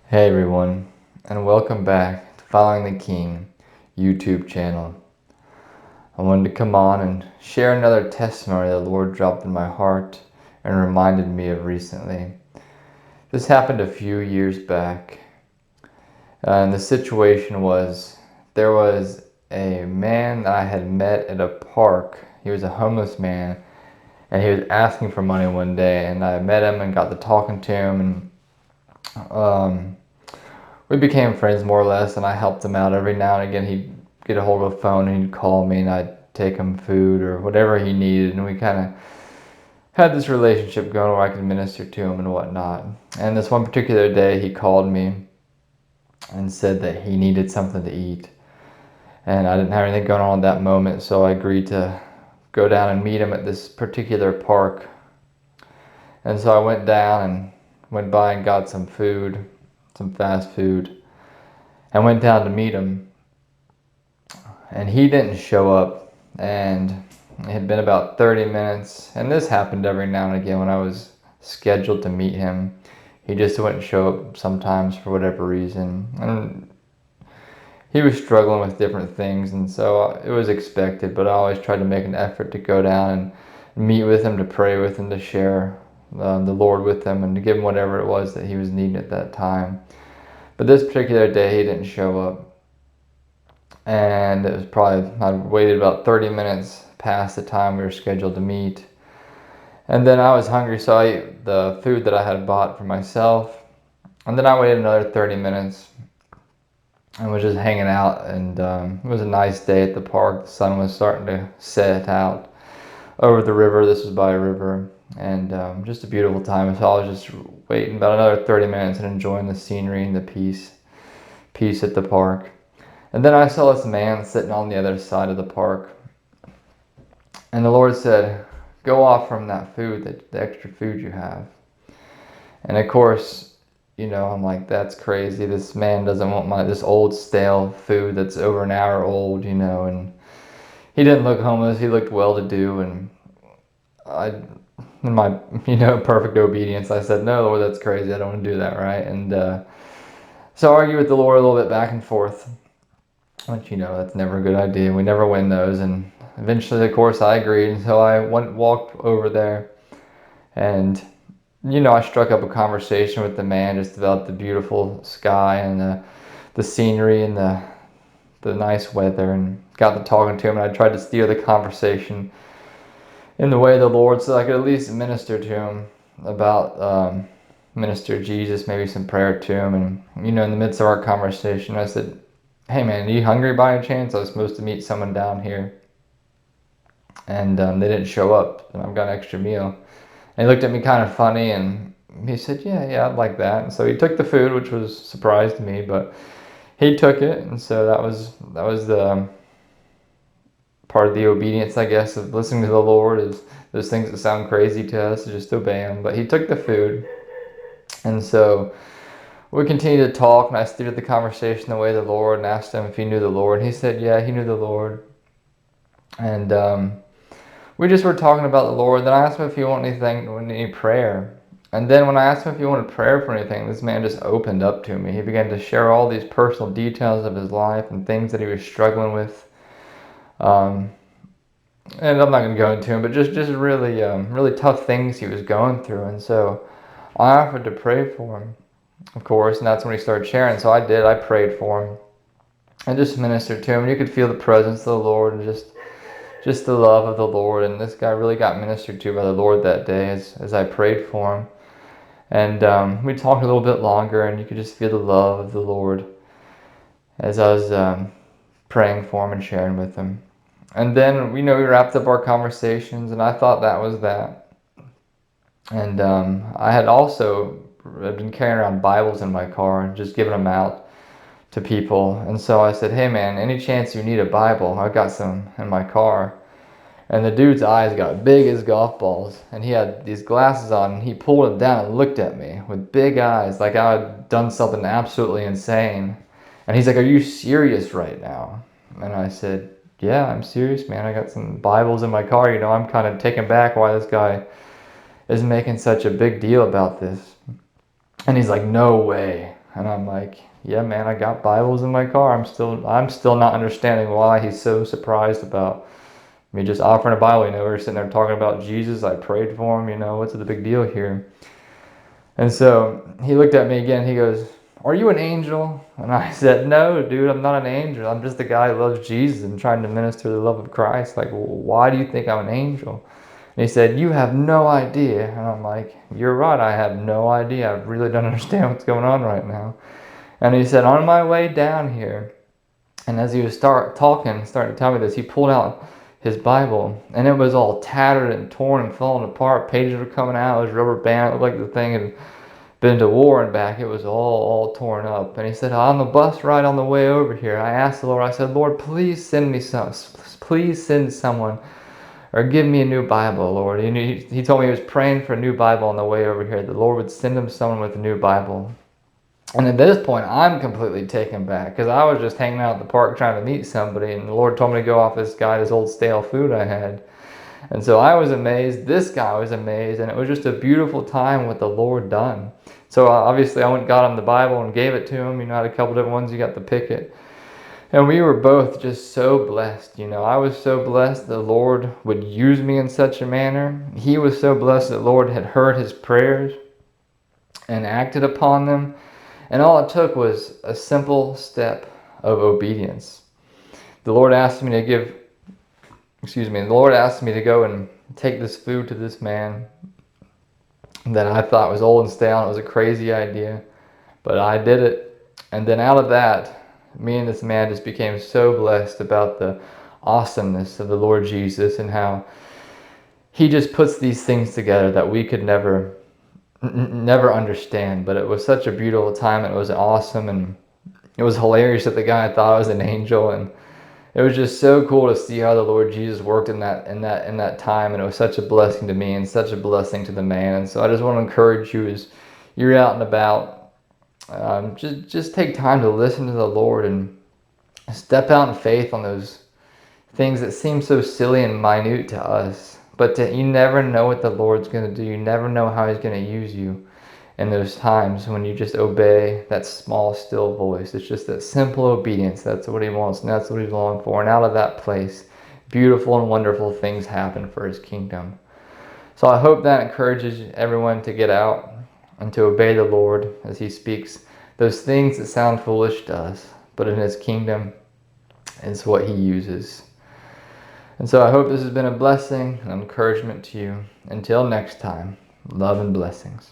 Hey everyone, and welcome back to Following the King YouTube channel. I wanted to come on and share another testimony the Lord dropped in my heart and reminded me of recently. This happened a few years back, and the situation was there was a man that I had met at a park. He was a homeless man, and he was asking for money one day, and I met him and got to talking to him, and we became friends more or less, and I helped him out every now and again. He'd get a hold of a phone and he'd call me, and I'd take him food or whatever he needed, and we kind of had this relationship going where I could minister to him and whatnot. And this one particular day, he called me and said that he needed something to eat, and I didn't have anything going on at that moment, so I agreed to go down and meet him at this particular park. And so I went down and went by and got some food, some fast food, and went down to meet him. And he didn't show up, and it had been about 30 minutes, and this happened every now and again when I was scheduled to meet him. He just wouldn't show up sometimes for whatever reason, and he was struggling with different things, and so it was expected, but I always tried to make an effort to go down and meet with him, to pray with him, to share the Lord with him, and to give him whatever it was that he was needing at that time. But this particular day, he didn't show up. And it was probably, I waited about 30 minutes past the time we were scheduled to meet. And then I was hungry, so I ate the food that I had bought for myself. And then I waited another 30 minutes and was just hanging out. And it was a nice day at the park. The sun was starting to set out over the river. This was by a river. And just a beautiful time. So I was just waiting about another 30 minutes and enjoying the scenery and the peace at the park. And then I saw this man sitting on the other side of the park. And the Lord said, "Go off from that food, the extra food you have." And of course, I'm like, that's crazy. This man doesn't want this old stale food that's over an hour old, and he didn't look homeless. He looked well-to-do. And I, in my, perfect obedience, I said, "No, Lord, that's crazy. I don't want to do that," right? And so I argued with the Lord a little bit back and forth. Which, that's never a good idea. We never win those. And eventually, of course, I agreed. And so I walked over there, and, I struck up a conversation with the man just about the beautiful sky and the scenery and the nice weather, and got to talking to him. And I tried to steer the conversation in the way of the Lord so I could at least minister to him about minister Jesus, maybe some prayer to him. And, in the midst of our conversation, I said, "Hey man, are you hungry by any chance? I was supposed to meet someone down here, and they didn't show up, and I've got an extra meal." And he looked at me kind of funny, and he said, "Yeah, I'd like that." And so he took the food, which was a surprise to me, but he took it. And so that was the part of the obedience, I guess, of listening to the Lord, is those things that sound crazy to us, just obey him. But he took the food, and so we continued to talk, and I steered the conversation the way of the Lord and asked him if he knew the Lord. And he said, yeah, he knew the Lord. And we just were talking about the Lord. Then I asked him if he wanted any prayer. And then when I asked him if he wanted prayer for anything, this man just opened up to me. He began to share all these personal details of his life and things that he was struggling with. And I'm not going to go into them, but just really, really tough things he was going through. And so I offered to pray for him, of course, and that's when he started sharing. So I did. I prayed for him and just ministered to him. You could feel the presence of the Lord and just the love of the Lord. And this guy really got ministered to by the Lord that day as I prayed for him. And we talked a little bit longer, and you could just feel the love of the Lord as I was praying for him and sharing with him. And then, we wrapped up our conversations, and I thought that was that. And I had also been carrying around Bibles in my car and just giving them out to people. And so I said, "Hey man, any chance you need a Bible? I've got some in my car." And the dude's eyes got big as golf balls, and he had these glasses on, and he pulled them down and looked at me with big eyes like I had done something absolutely insane. And he's like, "Are you serious right now?" And I said, "Yeah, I'm serious, man. I got some Bibles in my car. I'm kind of taken back why this guy is making such a big deal about this." And he's like, "No way." And I'm like, yeah, man, I got Bibles in my car. I'm still not understanding why he's so surprised about me just offering a Bible. We were sitting there talking about Jesus. I prayed for him. What's the big deal here? And so he looked at me again. He goes, are you an angel? And I said, no, dude, I'm not an angel. I'm just a guy who loves Jesus and trying to minister the love of Christ. Like, why do you think I'm an angel? And he said, you have no idea. And I'm like, you're right, I have no idea. I really don't understand what's going on right now. And he said, on my way down here, and as he was starting to tell me this, he pulled out his Bible, and it was all tattered and torn and falling apart. Pages were coming out. It was rubber band. It looked like the thing had been to war and back. It was all torn up. And he said, on the bus ride on the way over here, I asked the Lord, I said, Lord, please send me please send someone or give me a new Bible, Lord. He told me he was praying for a new Bible on the way over here. The Lord would send him someone with a new Bible. And at this point, I'm completely taken back because I was just hanging out at the park trying to meet somebody, and the Lord told me to go off this old stale food I had. And so I was amazed. This guy was amazed, and it was just a beautiful time with the Lord done. So obviously, I went and got him the Bible and gave it to him. I had a couple different ones. You got to pick it. And we were both just so blessed. I was so blessed the Lord would use me in such a manner. He was so blessed that the Lord had heard his prayers and acted upon them. And all it took was a simple step of obedience. The Lord asked me to go and take this food to this man that I thought was old and stale. It was a crazy idea, but I did it. And then out of that, me and this man just became so blessed about the awesomeness of the Lord Jesus and how he just puts these things together that we could never understand. But it was such a beautiful time. It was awesome, and it was hilarious that the guy thought I was an angel, and it was just so cool to see how the Lord Jesus worked in that time. And it was such a blessing to me and such a blessing to the man. And so I just want to encourage you as you're out and about, just take time to listen to the Lord and step out in faith on those things that seem so silly and minute to us. But you never know what the Lord's going to do. You never know how he's going to use you in those times when you just obey that small, still voice. It's just that simple obedience. That's what he wants, and that's what he's longing for. And out of that place, beautiful and wonderful things happen for his kingdom. So I hope that encourages everyone to get out and to obey the Lord as he speaks those things that sound foolish to us, but in his kingdom, it's what he uses. And so I hope this has been a blessing and encouragement to you. Until next time, love and blessings.